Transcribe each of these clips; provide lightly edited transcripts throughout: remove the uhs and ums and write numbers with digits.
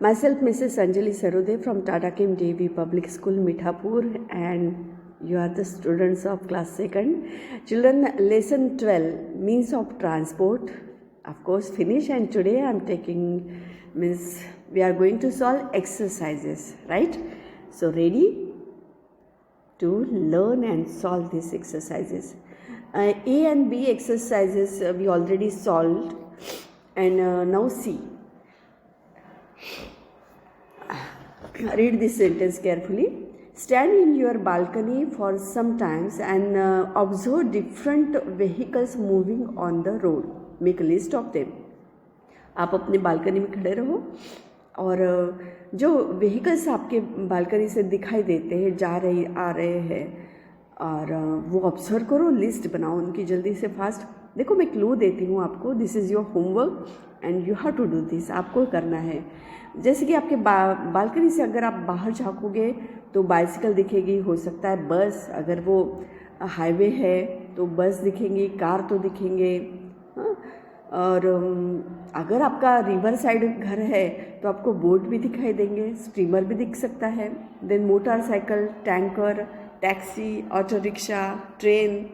Myself, Mrs. Anjali Sarode from Tata Kim Devi Public School, Mithapur, and you are the students of class 2nd. Children, lesson 12, means of transport, of course, finish, and today I am taking, we are going to solve exercises, right? So, ready to learn and solve these exercises. A and B exercises we already solved, and now C. Read this sentence carefully. Stand in your balcony for some times and observe different vehicles moving on the road. Make a list of them. आप अपने balcony में खड़े रहो और जो vehicles आपके balcony से दिखाई देते हैं, जा रहे आ रहे हैं, और वो ऑब्जर्व करो, लिस्ट बनाओ उनकी जल्दी से फास्ट. देखो, मैं क्लू देती हूँ आपको. This is your homework and you have to do this. आपको करना है. जैसे कि आपके बालकनी से अगर आप बाहर झाँकोगे तो बाइसिकल दिखेगी, हो सकता है बस, अगर वो हाईवे है तो बस दिखेंगी, कार तो दिखेंगे. हाँ, और अगर आपका रिवर साइड घर है तो आपको बोट भी दिखाई देंगे, स्टीमर भी दिख सकता है. Then motorcycle, tanker, taxi, auto rickshaw, train.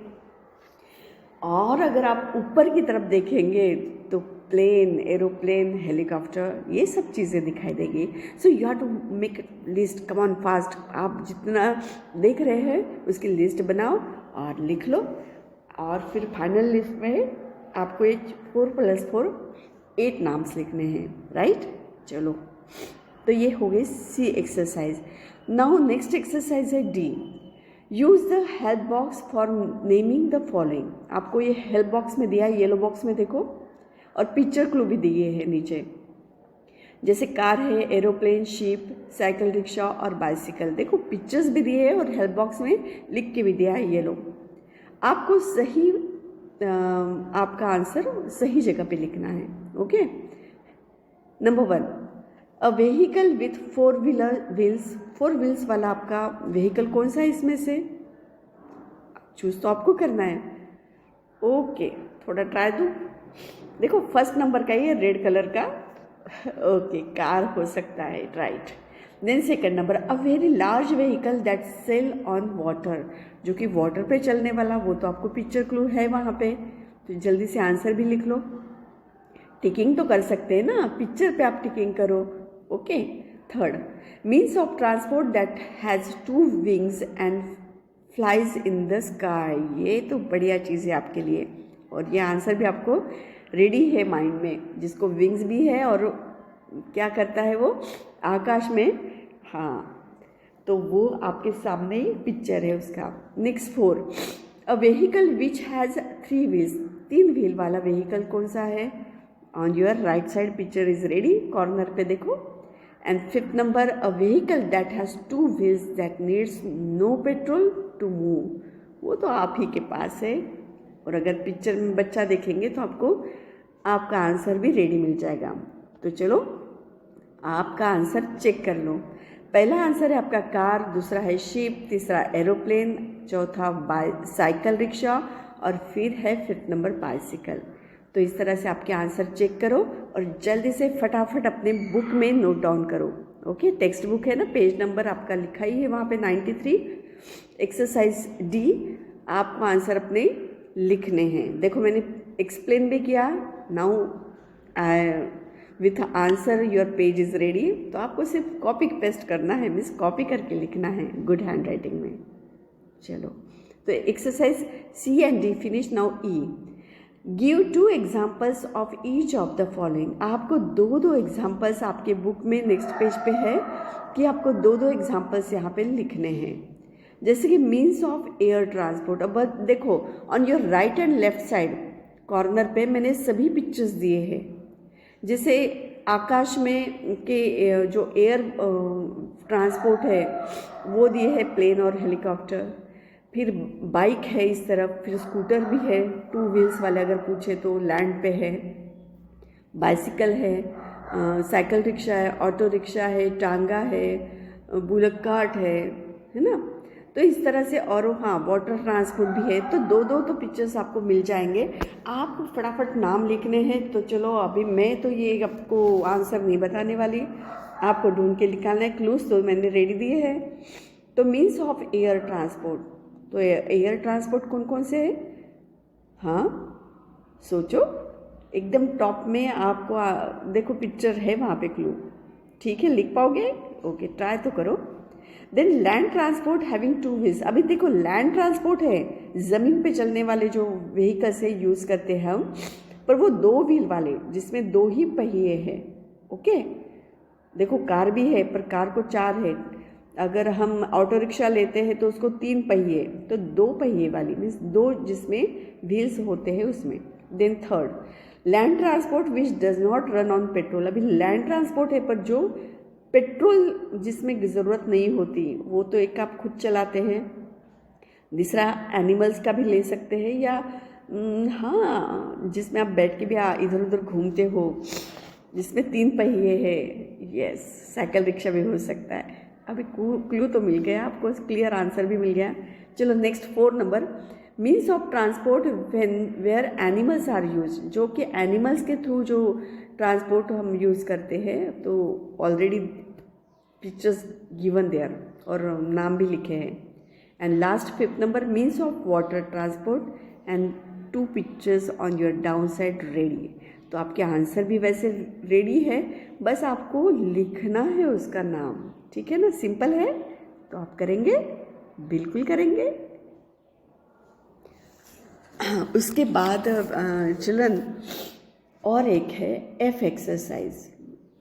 और अगर आप ऊपर की तरफ देखेंगे तो प्लेन, एरोप्लेन, हेलीकॉप्टर, ये सब चीज़ें दिखाई देगी. So you have to make list. Come on fast. आप जितना देख रहे हैं उसकी लिस्ट बनाओ और लिख लो, और फिर फाइनल लिस्ट में आपको 4 + 4 8 नाम्स लिखने हैं, राइट? चलो, तो ये हो गई सी एक्सरसाइज. नाउ नेक्स्ट एक्सरसाइज है D. Use the help box for naming the following. आपको ये हेल्प बॉक्स में दिया है, येलो बॉक्स में देखो, और पिक्चर क्लू भी दिए हैं नीचे. जैसे कार है, एरोप्लेन, शिप, साइकिल, रिक्शा और बाइसिकल. देखो, पिक्चर्स भी दिए हैं और हेल्प बॉक्स में लिख के भी दिया है येलो. आपको सही आपका आंसर सही जगह पे लिखना है. Okay. Number 1, a vehicle with 4 wheels. 4 wheels वाला आपका व्हीकल कौन सा है इसमें से? चूज तो आपको करना है. ओके, थोड़ा ट्राई दो. देखो, फर्स्ट नंबर का ये रेड कलर का. ओके, कार हो सकता है, right. Then second number, a very large vehicle that sail on water. जो कि वाटर पे चलने वाला, वो तो आपको पिक्चर क्लू है वहाँ पे, तो जल्दी से आंसर भी लिख लो. टिकिंग तो कर सकते हैं ना, पिक्चर पे आप टिकिंग करो. Okay. Third, means of transport that has 2 wings and flies in the sky. ये तो बढ़िया चीज़ है आपके लिए, और ये आंसर भी आपको रेडी है माइंड में. जिसको विंग्स भी है और क्या करता है वो आकाश में, हाँ, तो वो आपके सामने ही पिक्चर है उसका. Next 4, a vehicle which has 3 wheels. 3 wheel वाला व्हीकल कौन सा है? On your right side picture is ready, corner पे देखो. And 5th number, a vehicle that has 2 wheels that needs no petrol to move. वो तो आप ही के पास है, और अगर पिक्चर में बच्चा देखेंगे तो आपको आपका आंसर भी रेडी मिल जाएगा. तो चलो, आपका आंसर चेक कर लो. पहला आंसर है आपका कार, दूसरा है शिप, तीसरा एरोप्लेन, चौथा साइकिल, रिक्शा, और फिर है 5th नंबर बाइसिकल. तो इस तरह से आपके आंसर चेक करो और जल्दी से फटाफट अपने बुक में नोट डाउन करो. ओके, टेक्स्ट बुक है ना, पेज नंबर आपका लिखा ही है वहाँ पे 93. एक्सरसाइज डी, आपको आंसर अपने लिखने हैं. देखो, मैंने एक्सप्लेन भी किया. Now with answer your page is ready. तो आपको सिर्फ कॉपी पेस्ट करना है, मीन्स कॉपी करके लिखना है गुड हैंड राइटिंग में. चलो, तो exercise C and D finish. Now E, give 2 examples of each of the following. आपको 2 एग्जाम्पल्स आपके बुक में नेक्स्ट पेज पे है कि आपको 2 एग्जाम्पल्स यहाँ पे लिखने हैं. जैसे कि मीन्स ऑफ एयर ट्रांसपोर्ट. अब देखो, on your right and left side corner पे मैंने सभी पिक्चर्स दिए हैं. जैसे आकाश में के जो एयर ट्रांसपोर्ट है वो दिए है, प्लेन और हेलीकॉप्टर. फिर बाइक है इस तरफ, फिर स्कूटर भी है 2 व्हील्स वाले अगर पूछे तो, लैंड पे है. बाइसिकल है, साइकिल रिक्शा है, ऑटो रिक्शा है, टांगा है, बुलक कार्ट है ना. तो इस तरह से, और हाँ, वाटर ट्रांसपोर्ट भी है. तो 2 तो पिक्चर्स आपको मिल जाएंगे. आपको फटाफट नाम लिखने हैं. तो चलो, अभी मैं तो ये आपको आंसर नहीं बताने वाली, आपको ढूंढ के निकालना है। क्लूज तो मैंने रेडी दिए हैं। तो मीन्स ऑफ एयर ट्रांसपोर्ट, तो एयर ट्रांसपोर्ट कौन कौन से है? हाँ सोचो, एकदम टॉप में आपको देखो पिक्चर है वहाँ पे क्लू। ठीक है, लिख पाओगे? ओके, ट्राई तो करो। Then land transport having two wheels. अभी देखो लैंड ट्रांसपोर्ट है, ज़मीन पे चलने वाले जो व्हीकल्स है यूज़ करते हैं हम, पर वो 2 व्हील वाले जिसमें 2 ही पहिए हैं। ओके, देखो कार भी है पर कार को 4 है। अगर हम ऑटो रिक्शा लेते हैं तो उसको 3 पहिए, तो 2 पहिए वाली मीन्स 2 जिसमें व्हील्स होते हैं उसमें। Then third land transport which does not run on petrol. अभी लैंड ट्रांसपोर्ट है पर जो पेट्रोल जिसमें ज़रूरत नहीं होती, वो तो एक आप खुद चलाते हैं। दूसरा एनिमल्स का भी ले सकते हैं, या हाँ जिसमें आप बैठ के भी इधर उधर घूमते हो, जिसमें 3 पहिए है। यस, साइकिल रिक्शा भी हो सकता है। अभी क्लू तो मिल गया आपको, क्लियर आंसर भी मिल गया। चलो next 4 number, means of transport where animals are use. जो कि एनिमल्स के थ्रू जो ट्रांसपोर्ट हम यूज़ करते हैं, तो ऑलरेडी पिक्चर्स गिवन देयर और नाम भी लिखे हैं। And last 5th number, means of water transport and 2 pictures on your down side ready. तो आपके आंसर भी वैसे रेडी है, बस आपको लिखना है उसका नाम। ठीक है ना, सिंपल है। तो आप करेंगे? बिल्कुल करेंगे। उसके बाद चिल्ड्रन और एक है एफ एक्सरसाइज।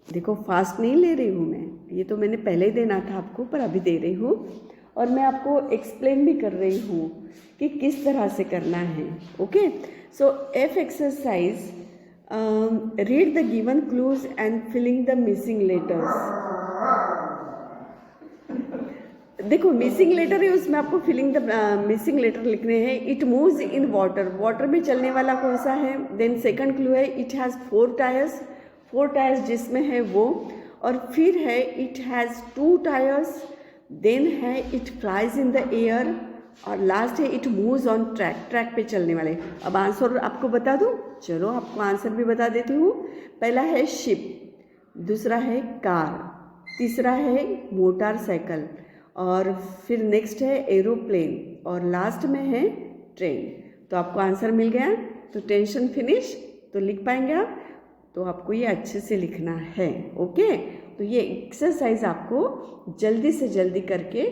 देखो फास्ट नहीं ले रही हूँ मैं, ये तो मैंने पहले ही देना था आपको, पर अभी दे रही हूँ और मैं आपको एक्सप्लेन भी कर रही हूँ कि किस तरह से करना है। Okay, so F exercise, read the given clues and filling the missing letters. देखो मिसिंग लेटर है, उसमें आपको फिलिंग द मिसिंग लेटर लिखने हैं। It moves in water, water में चलने वाला कौन सा है? देन सेकंड क्लू है इट हैज़ 4 टायर्स, 4 टायर्स जिसमें है वो। और फिर है इट हैज़ 2 टायर्स। देन है it flies in the air. और लास्ट है it moves on track, track पे चलने वाले। अब आंसर आपको बता दूँ? चलो आपको आंसर भी बता देती हूँ। पहला है शिप, दूसरा है कार, तीसरा है मोटर साइकिल, और फिर नेक्स्ट है एरोप्लेन, और लास्ट में है ट्रेन। तो आपको आंसर मिल गया, तो टेंशन फिनिश। तो लिख पाएंगे आप? तो आपको ये अच्छे से लिखना है। ओके, तो ये एक्सरसाइज आपको जल्दी से जल्दी करके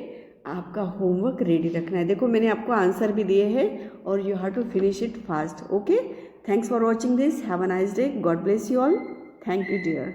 आपका होमवर्क रेडी रखना है। देखो मैंने आपको आंसर भी दिए हैं और you have to finish it fast. Okay, thanks for watching this, have a nice day, God bless you all, thank you dear.